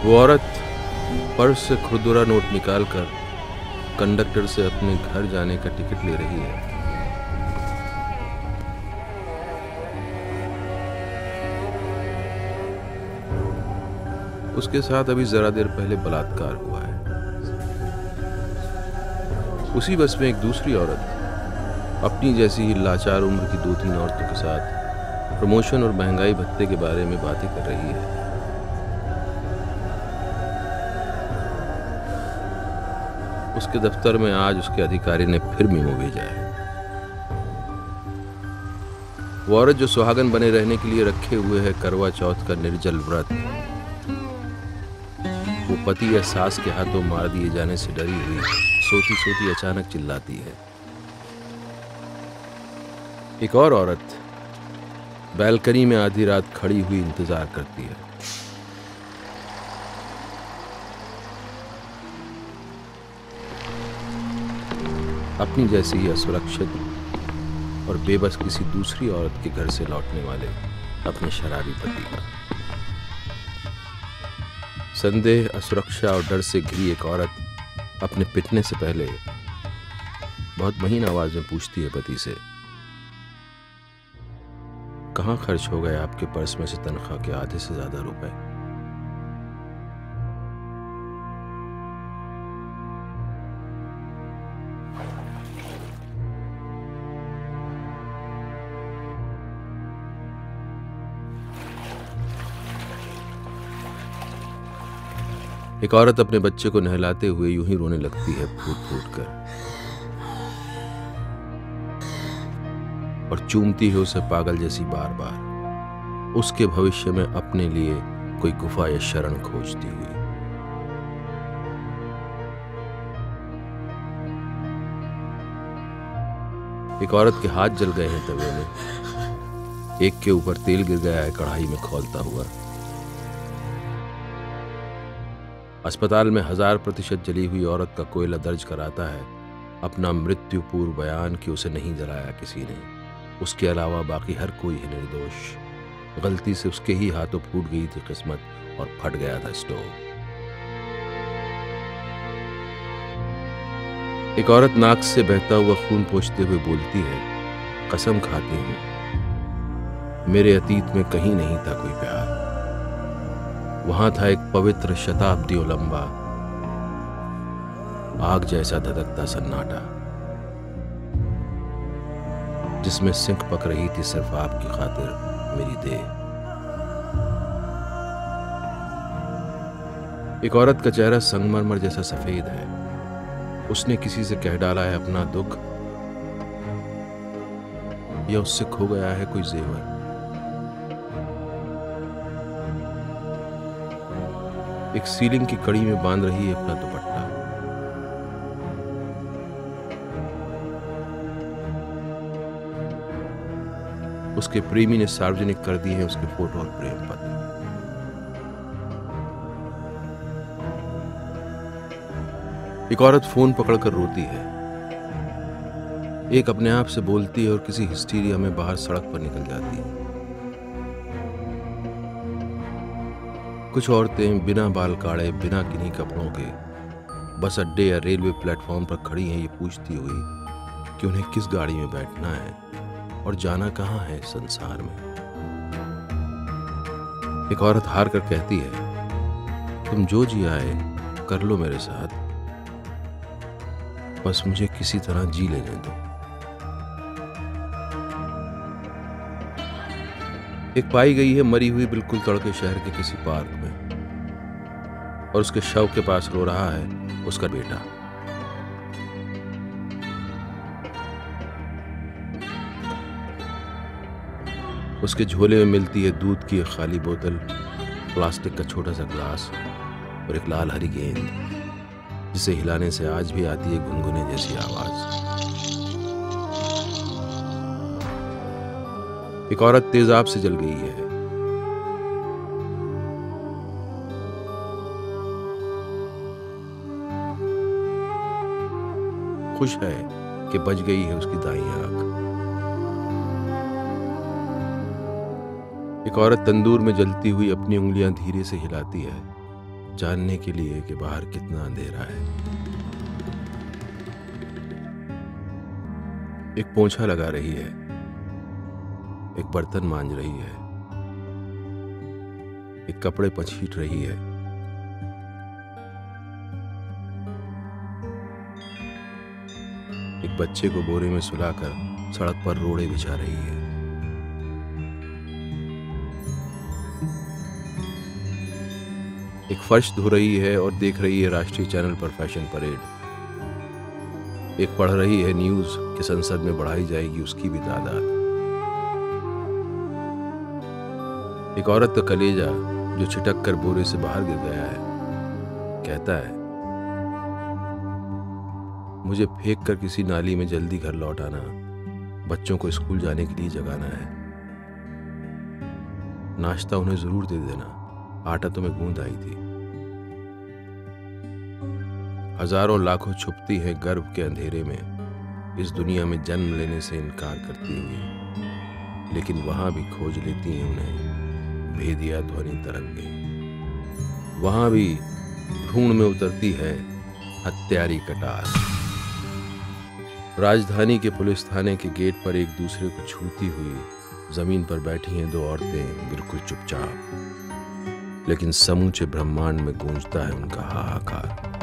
वो औरत पर्स से खुरदुरा नोट निकालकर कंडक्टर से अपने घर जाने का टिकट ले रही है। उसके साथ अभी जरा देर पहले बलात्कार हुआ है। उसी बस में एक दूसरी औरत अपनी जैसी ही लाचार उम्र की 2-3 औरतों के साथ प्रमोशन और महंगाई भत्ते के बारे में बातें कर रही है। उसके दफ्तर में आज उसके अधिकारी ने फिर मीमो भेजा है। वो औरत जो सुहागन बने रहने के लिए रखे हुए है करवा चौथ का निर्जल व्रत, वो पति या सास के हाथों मार दिए जाने से डरी हुई सोती सोती अचानक चिल्लाती है। एक और औरत बैल्कनी में आधी रात खड़ी हुई इंतजार करती है। अपनी जैसी ही असुरक्षित और बेबस किसी दूसरी औरत के घर से लौटने वाले अपने शराबी पति का। संदेह, असुरक्षा और डर से घिरी एक औरत अपने पिटने से पहले बहुत महीन आवाज में पूछती है पति से, कहां खर्च हो गए आपके पर्स में से तनख्वाह के आधे से ज्यादा रुपए? एक औरत अपने बच्चे को नहलाते हुए यूं ही रोने लगती है फूट फूट कर, और चूमती है उसे पागल जैसी बार बार, उसके भविष्य में अपने लिए कोई गुफा या शरण खोजती हुई। एक औरत के हाथ जल गए हैं तवे में, एक के ऊपर तेल गिर गया है कढ़ाई में खौलता हुआ। अस्पताल में 1000% जली हुई औरत का कोयला दर्ज कराता है अपना मृत्यु पूर्व बयान कि उसे नहीं जलाया किसी ने, उसके अलावा बाकी हर कोई है निर्दोष। गलती से उसके ही हाथों फूट गई थी किस्मत और फट गया था स्टोव। एक औरत नाक से बहता हुआ खून पोंछते हुए बोलती है, कसम खाती हूं मेरे अतीत में कहीं नहीं था कोई प्यार। वहां था एक पवित्र शताब्दियों लंबा आग जैसा धधकता सन्नाटा, जिसमें सिंक पक रही थी सिर्फ आपकी खातिर मेरी देह। एक औरत का चेहरा संगमरमर जैसा सफेद है। उसने किसी से कह डाला है अपना दुख, या उससे खो गया है कोई जेवर। एक सीलिंग की कड़ी में बांध रही है अपना दुपट्टा। उसके प्रेमी ने सार्वजनिक कर दी है उसके फोटो और प्रेम पत्र। एक औरत फोन पकड़कर रोती है, एक अपने आप से बोलती है और किसी हिस्टीरिया में बाहर सड़क पर निकल जाती है। कुछ औरतें बिना बाल काढ़े, बिना किन्हीं कपड़ों के बस अड्डे या रेलवे प्लेटफॉर्म पर खड़ी हैं, ये पूछती हुई कि उन्हें किस गाड़ी में बैठना है और जाना कहां है संसार में। एक औरत हार कर कहती है, तुम जो जी आए कर लो मेरे साथ, बस मुझे किसी तरह जी लेने दो। एक पाई गई है मरी हुई बिल्कुल तड़के शहर के किसी पार्क में, और उसके शव के पास रो रहा है उसका बेटा। उसके झोले में मिलती है दूध की एक खाली बोतल, प्लास्टिक का छोटा सा ग्लास और एक लाल हरी गेंद, जिसे हिलाने से आज भी आती है गुनगुने जैसी आवाज। एक औरत तेजाब से जल गई है। खुश है कि बच गई है उसकी दाईं आंख। एक औरत तंदूर में जलती हुई अपनी उंगलियां धीरे से हिलाती है जानने के लिए कि बाहर कितना अंधेरा है। एक पोंछा लगा रही है, एक बर्तन मांज रही है, एक कपड़े पछीट रही है, एक बच्चे को बोरे में सुलाकर सड़क पर रोड़े बिछा रही है। एक फर्श धो रही है और देख रही है राष्ट्रीय चैनल पर फैशन परेड। एक पढ़ रही है न्यूज कि संसद में बढ़ाई जाएगी उसकी भी तादाद। एक औरत का कलेजा जो छिटक कर बोरे से बाहर गिर गया है कहता है, मुझे फेंक कर किसी नाली में जल्दी घर लौट आना, बच्चों को स्कूल जाने के लिए जगाना है। नाश्ता उन्हें जरूर दे देना, आटा तो मैं गूंद आई थी। हजारों लाखों छुपती हैं गर्भ के अंधेरे में, इस दुनिया में जन्म लेने से इनकार करती हुई, लेकिन वहां भी खोज लेती हैं उन्हें भेदिया ध्वनि तरंगे। वहां भी ढूंढ में उतरती है हत्यारी कटार। राजधानी के पुलिस थाने के गेट पर एक दूसरे को छूती हुई जमीन पर बैठी हैं दो औरतें बिल्कुल चुपचाप, लेकिन समूचे ब्रह्मांड में गूंजता है उनका हाहाकार।